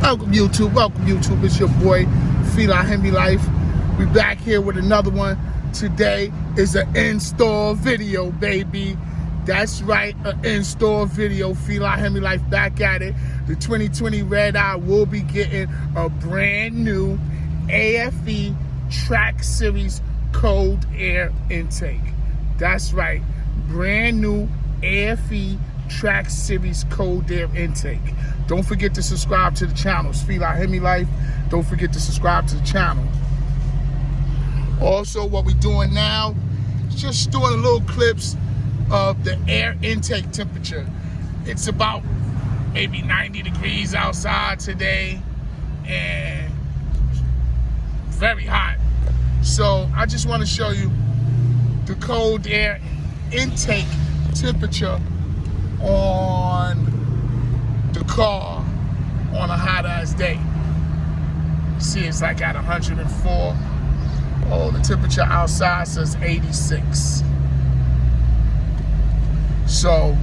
Welcome YouTube, it's your boy Fila Hemi Life. We back here with another one. Today is an in-store video, baby. That's right, an in-store video. Fila Hemi Life back at it. The 2020 Redeye will be getting a brand new AFE Track Series cold air intake. That's right, brand new AFE Track Series cold air intake. Don't forget to subscribe to the channel. It's Fila Hemi Life. Don't forget to subscribe to the channel. Also, what we're doing now is just doing a little clips of the air intake temperature. It's about maybe 90 degrees outside today and very hot. So I just want to show you the cold air intake temperature on the car on a hot ass day. See, it's like at 104. Oh, the temperature outside says 86. So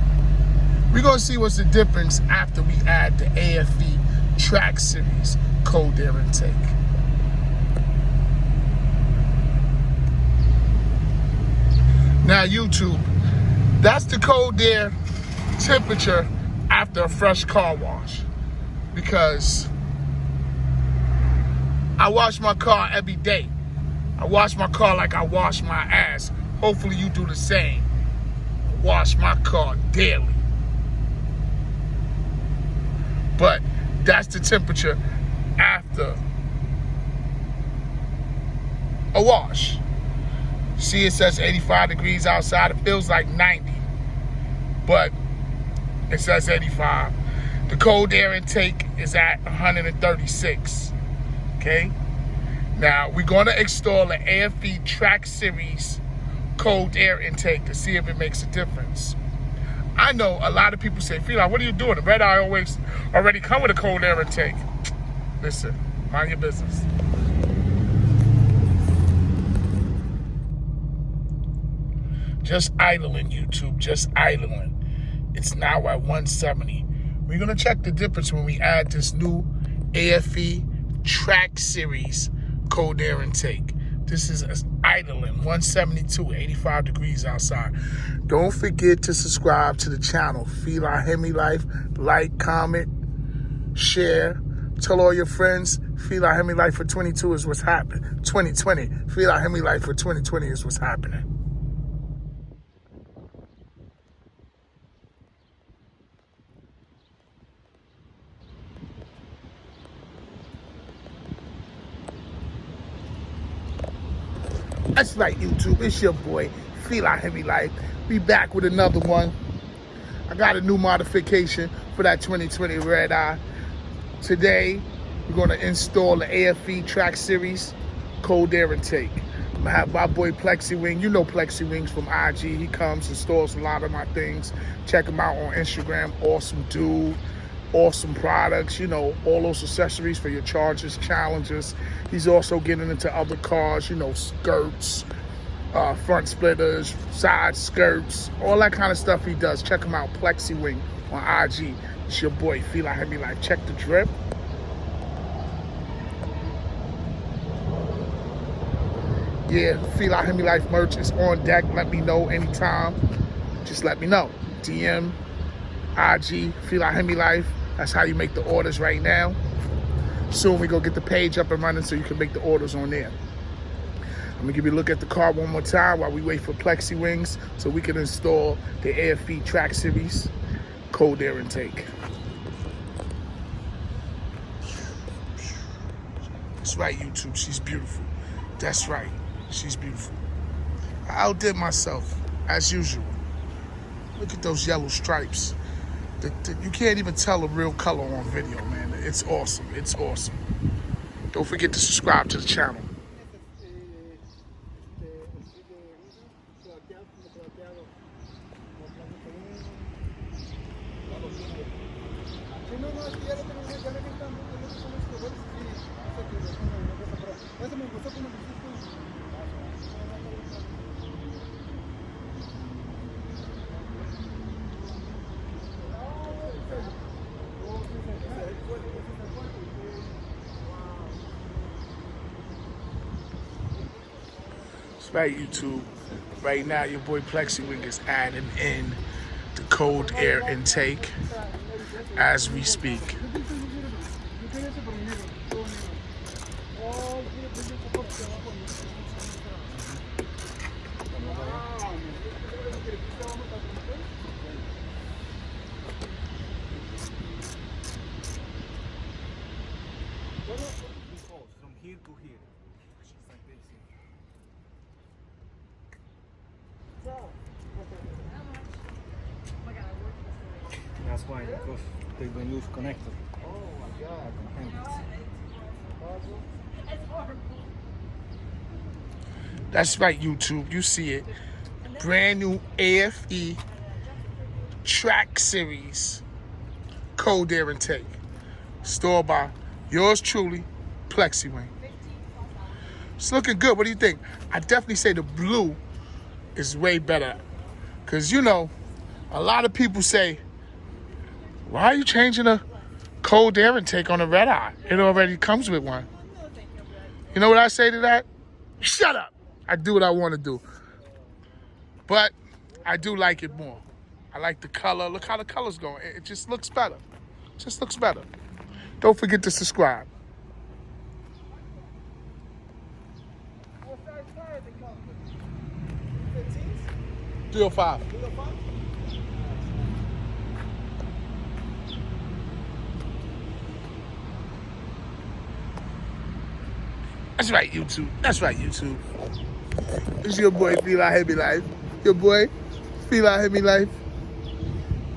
we're gonna see what's the difference after we add the AFE Track Series cold air intake. Now YouTube, that's the cold air temperature after a fresh car wash, because I wash my car every day. I wash my car like I wash my ass. Hopefully you do the same. I wash my car daily. But that's the temperature after a wash. See, it says 85 degrees outside. It feels like 90, but it says 85. The cold air intake is at 136, okay? Now, we're gonna install an AFE Track Series cold air intake to see if it makes a difference. I know a lot of people say, Fila, what are you doing? The Redeye already come with a cold air intake. Listen, mind your business. Just idling, YouTube, just idling. It's now at 170. We're gonna check the difference when we add this new AFE Track Series cold air intake. This is idling, 172, 85 degrees outside. Don't forget to subscribe to the channel, Fila Hemi Life. Like, comment, share. Tell all your friends, Fila Hemi Life for 22 is what's happening. 2020, Fila Hemi Life for 2020 is what's happening. That's right, YouTube. It's your boy, Fila Hemi Life. We back with another one. I got a new modification for that 2020 Redeye. Today, we're going to install the AFE Track Series cold air intake. I'm going to have my boy Plexi Wing. You know Plexi Wings from IG. He comes and stores a lot of my things. Check him out on Instagram. Awesome dude. Awesome products, you know, all those accessories for your Chargers, Challengers. He's also getting into other cars, you know, skirts, front splitters, side skirts, all that kind of stuff he does. Check him out, Plexi Wing on IG. It's your boy, Fila Hemi Life. Check the drip. Yeah, Fila Hemi Life merch is on deck. Let me know anytime. Just let me know. DM, IG, Fila Hemi Life. That's how you make the orders right now. Soon we go get the page up and running so you can make the orders on there. I'm gonna give you a look at the car one more time while we wait for Plexi Wings so we can install the AFE Track Series cold air intake. That's right, YouTube, she's beautiful. That's right, she's beautiful. I outdid myself, as usual. Look at those yellow stripes. You can't even tell a real color on video, man. It's awesome. It's awesome. Don't forget to subscribe to the channel. Right, YouTube. Right now, your boy PlexiWing is adding in the cold air intake as we speak. From here to here. She's like this. That's why, because they don't use connector. Oh my god. That's right, YouTube. You see it. Brand new AFE track series cold air intake. Stored by yours truly, PlexiWing. It's looking good. What do you think? I definitely say the blue is way better. Because, you know, a lot of people say, why are you changing a cold air intake on a Redeye? It already comes with one. You know what I say to that? Shut up. I do what I want to do. But I do like it more. I like the color. Look how the color's going. It just looks better. Just looks better. Don't forget to subscribe. What size tire they come with? 15s? 305. 305? That's right, YouTube. That's right, YouTube. It's your boy, Feel Like Heavy Life. Your boy, Feel Like Heavy Life.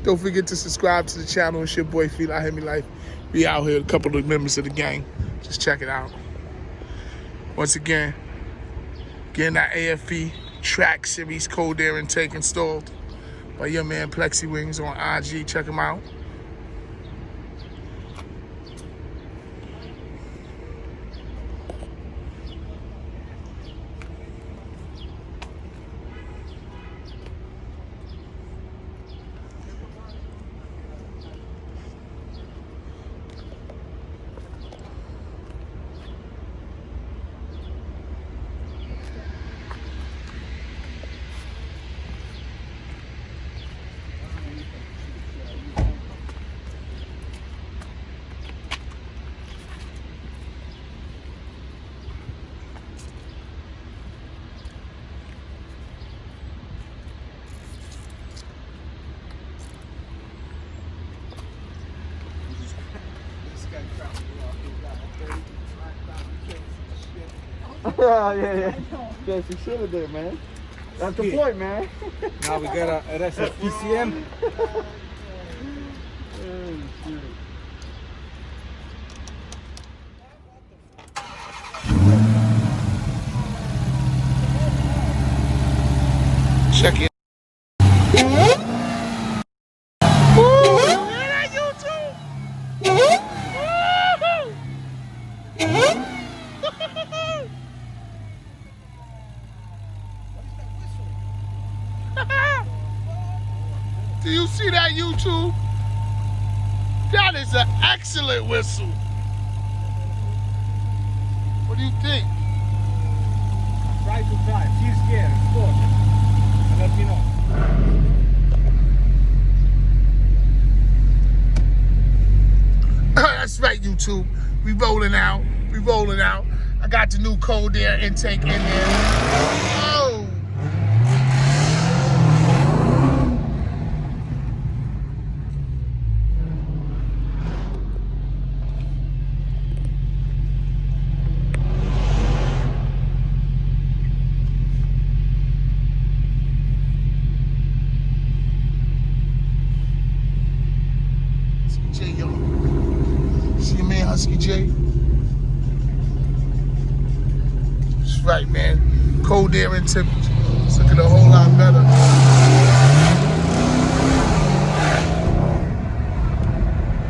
Don't forget to subscribe to the channel. It's your boy, Feel Like Heavy Life. We out here, a couple of members of the gang. Just check it out. Once again, getting that AFE track series cold air intake installed by your man PlexiWings on IG. Check him out. Yeah. There's some shit in there, man. That's the point, man. Now we got a RSS PCM. Check it. Do you see that, YouTube? That is an excellent whistle. What do you think? Try to drive. She's scared. Of course. And let me know. That's right, YouTube. We rolling out. We rolling out. I got the new cold air intake in there. Oh! J, yo. See your man, Husky J? That's right, man. Cold air intake. It's looking a whole lot better.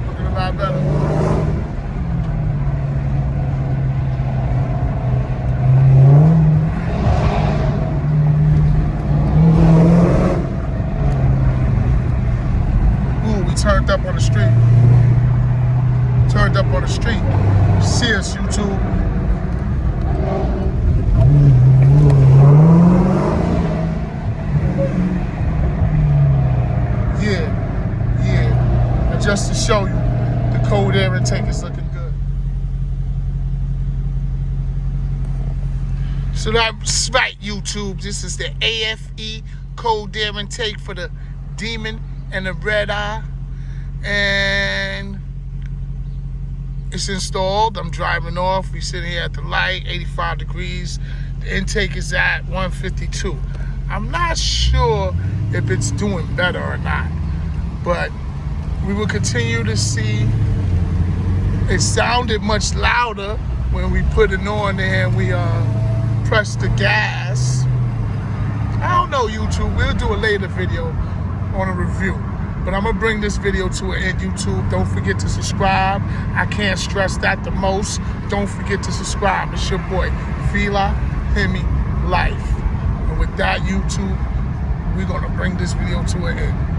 Looking a lot better. Ooh, we turned up on the street. Turned up on the street. See us, YouTube. just to show you the cold air intake is looking good. So that's right, YouTube. This is the AFE cold air intake for the Demon and the Redeye. And it's installed. I'm driving off. We're sitting here at the light, 85 degrees. The intake is at 152. I'm not sure if it's doing better or not, but we will continue to see. It sounded much louder when we put it on there and we pressed the gas. I don't know, YouTube. We'll do a later video on a review. But I'm going to bring this video to an end, YouTube. Don't forget to subscribe. I can't stress that the most. Don't forget to subscribe. It's your boy, Fila Hemi Life. And with that, YouTube, we're going to bring this video to an end.